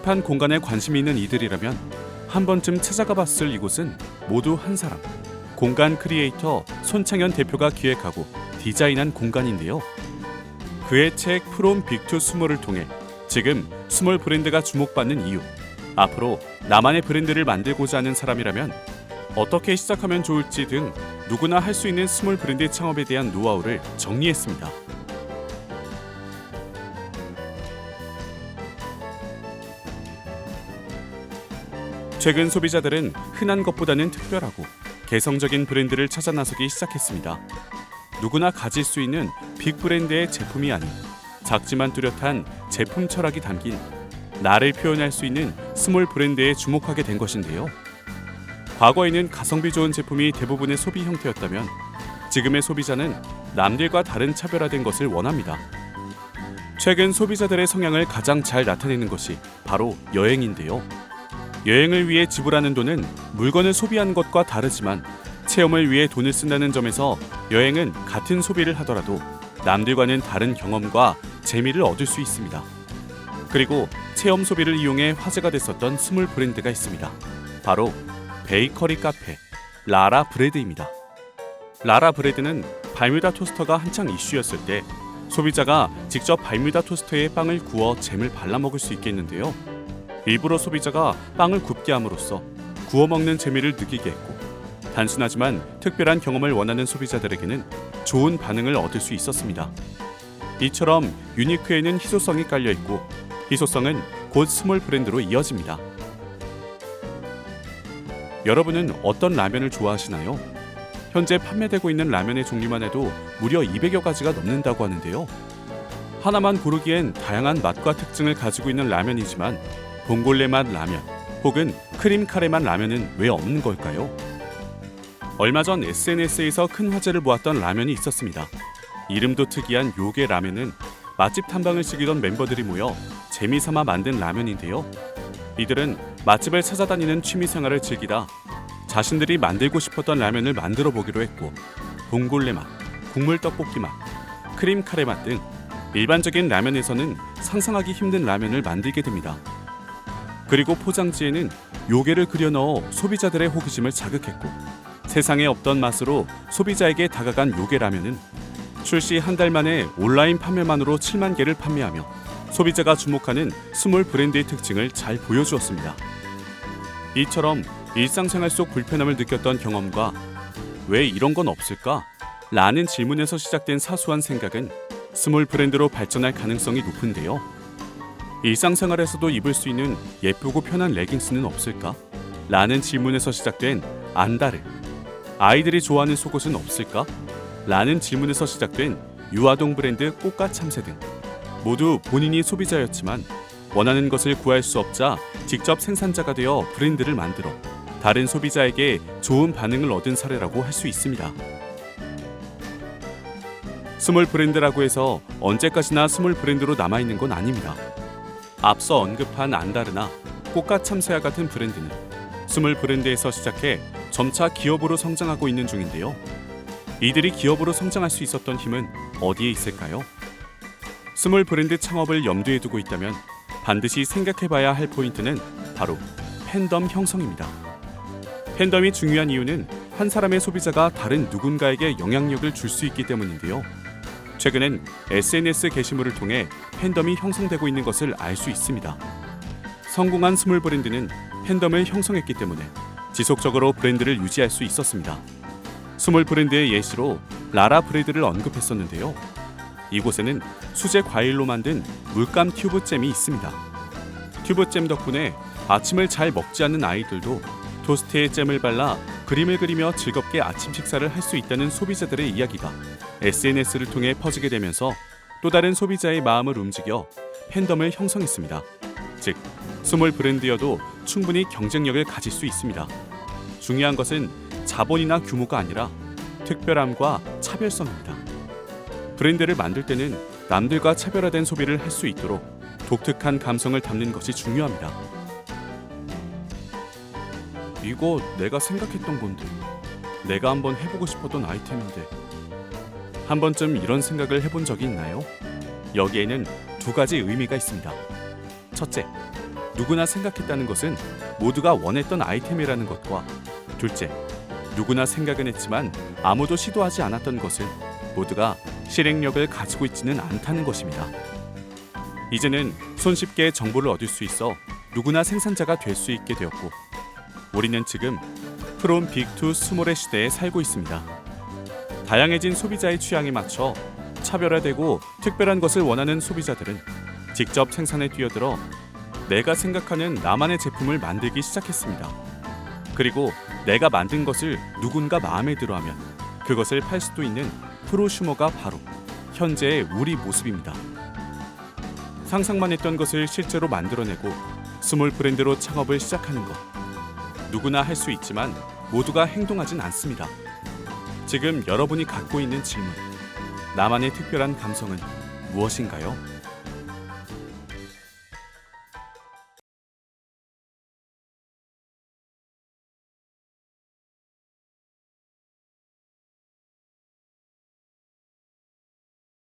힙한 공간에 관심이 있는 이들이라면 한 번쯤 찾아가 봤을 이곳은 모두 한 사람, 공간 크리에이터 손창현 대표가 기획하고 디자인한 공간인데요. 그의 책 프롬 빅 투 스몰을 통해 지금 스몰 브랜드가 주목받는 이유, 앞으로 나만의 브랜드를 만들고자 하는 사람이라면 어떻게 시작하면 좋을지 등 누구나 할 수 있는 스몰 브랜드 창업에 대한 노하우를 정리했습니다. 최근 소비자들은 흔한 것보다는 특별하고 개성적인 브랜드를 찾아 나서기 시작했습니다. 누구나 가질 수 있는 빅 브랜드의 제품이 아닌 작지만 뚜렷한 제품 철학이 담긴 나를 표현할 수 있는 스몰 브랜드에 주목하게 된 것인데요. 과거에는 가성비 좋은 제품이 대부분의 소비 형태였다면 지금의 소비자는 남들과 다른 차별화된 것을 원합니다. 최근 소비자들의 성향을 가장 잘 나타내는 것이 바로 여행인데요. 여행을 위해 지불하는 돈은 물건을 소비한 것과 다르지만 체험을 위해 돈을 쓴다는 점에서 여행은 같은 소비를 하더라도 남들과는 다른 경험과 재미를 얻을 수 있습니다. 그리고 체험 소비를 이용해 화제가 됐었던 스몰 브랜드가 있습니다. 바로 베이커리 카페 라라 브레드입니다. 라라 브레드는 발뮤다 토스터가 한창 이슈였을 때 소비자가 직접 발뮤다 토스터에 빵을 구워 잼을 발라 먹을 수 있게 했는데요. 일부러 소비자가 빵을 굽게 함으로써 구워 먹는 재미를 느끼게 했고, 단순하지만 특별한 경험을 원하는 소비자들에게는 좋은 반응을 얻을 수 있었습니다. 이처럼 유니크에는 희소성이 깔려 있고, 희소성은 곧 스몰 브랜드로 이어집니다. 여러분은 어떤 라면을 좋아하시나요? 현재 판매되고 있는 라면의 종류만 해도 무려 200여 가지가 넘는다고 하는데요. 하나만 고르기엔 다양한 맛과 특징을 가지고 있는 라면이지만 봉골레 맛 라면 혹은 크림 카레 맛 라면은 왜 없는 걸까요? 얼마 전 SNS에서 큰 화제를 모았던 라면이 있었습니다. 이름도 특이한 요게 라면은 맛집 탐방을 즐기던 멤버들이 모여 재미삼아 만든 라면인데요. 이들은 맛집을 찾아다니는 취미생활을 즐기다 자신들이 만들고 싶었던 라면을 만들어 보기로 했고, 봉골레 맛, 국물 떡볶이 맛, 크림 카레 맛 등 일반적인 라면에서는 상상하기 힘든 라면을 만들게 됩니다. 그리고 포장지에는 요게를 그려 넣어 소비자들의 호기심을 자극했고, 세상에 없던 맛으로 소비자에게 다가간 요게 라면은 출시 한 달 만에 온라인 판매만으로 7만 개를 판매하며 소비자가 주목하는 스몰 브랜드의 특징을 잘 보여주었습니다. 이처럼 일상생활 속 불편함을 느꼈던 경험과 왜 이런 건 없을까? 라는 질문에서 시작된 사소한 생각은 스몰 브랜드로 발전할 가능성이 높은데요. 일상생활에서도 입을 수 있는 예쁘고 편한 레깅스는 없을까? 라는 질문에서 시작된 안다르. 아이들이 좋아하는 속옷은 없을까? 라는 질문에서 시작된 유아동 브랜드 꽃가 참새 등 모두 본인이 소비자였지만 원하는 것을 구할 수 없자 직접 생산자가 되어 브랜드를 만들어 다른 소비자에게 좋은 반응을 얻은 사례라고 할 수 있습니다. 스몰 브랜드라고 해서 언제까지나 스몰 브랜드로 남아있는 건 아닙니다. 앞서 언급한 안다르나 꽃가 참새와 같은 브랜드는 스몰 브랜드에서 시작해 점차 기업으로 성장하고 있는 중인데요. 이들이 기업으로 성장할 수 있었던 힘은 어디에 있을까요? 스몰 브랜드 창업을 염두에 두고 있다면 반드시 생각해봐야 할 포인트는 바로 팬덤 형성입니다. 팬덤이 중요한 이유는 한 사람의 소비자가 다른 누군가에게 영향력을 줄 수 있기 때문인데요. 최근엔 SNS 게시물을 통해 팬덤이 형성되고 있는 것을 알 수 있습니다. 성공한 스몰 브랜드는 팬덤을 형성했기 때문에 지속적으로 브랜드를 유지할 수 있었습니다. 스몰 브랜드의 예시로 라라 브레드를 언급했었는데요. 이곳에는 수제 과일로 만든 물감 튜브잼이 있습니다. 튜브잼 덕분에 아침을 잘 먹지 않는 아이들도 토스트에 잼을 발라 그림을 그리며 즐겁게 아침 식사를 할 수 있다는 소비자들의 이야기가 SNS를 통해 퍼지게 되면서 또 다른 소비자의 마음을 움직여 팬덤을 형성했습니다. 즉, 스몰 브랜드여도 충분히 경쟁력을 가질 수 있습니다. 중요한 것은 자본이나 규모가 아니라 특별함과 차별성입니다. 브랜드를 만들 때는 남들과 차별화된 소비를 할 수 있도록 독특한 감성을 담는 것이 중요합니다. 이거 내가 생각했던 건데, 내가 한번 해보고 싶었던 아이템인데, 한 번쯤 이런 생각을 해본 적이 있나요? 여기에는 두 가지 의미가 있습니다. 첫째, 누구나 생각했다는 것은 모두가 원했던 아이템이라는 것과 둘째, 누구나 생각은 했지만 아무도 시도하지 않았던 것은 모두가 실행력을 가지고 있지는 않다는 것입니다. 이제는 손쉽게 정보를 얻을 수 있어 누구나 생산자가 될 수 있게 되었고 우리는 지금 프롬 빅 투 스몰의 시대에 살고 있습니다. 다양해진 소비자의 취향에 맞춰 차별화되고 특별한 것을 원하는 소비자들은 직접 생산에 뛰어들어 내가 생각하는 나만의 제품을 만들기 시작했습니다. 그리고 내가 만든 것을 누군가 마음에 들어하면 그것을 팔 수도 있는 프로슈머가 바로 현재의 우리 모습입니다. 상상만 했던 것을 실제로 만들어내고 스몰 브랜드로 창업을 시작하는 것. 누구나 할 수 있지만 모두가 행동하진 않습니다. 지금 여러분이 갖고 있는 질문, 나만의 특별한 감성은 무엇인가요?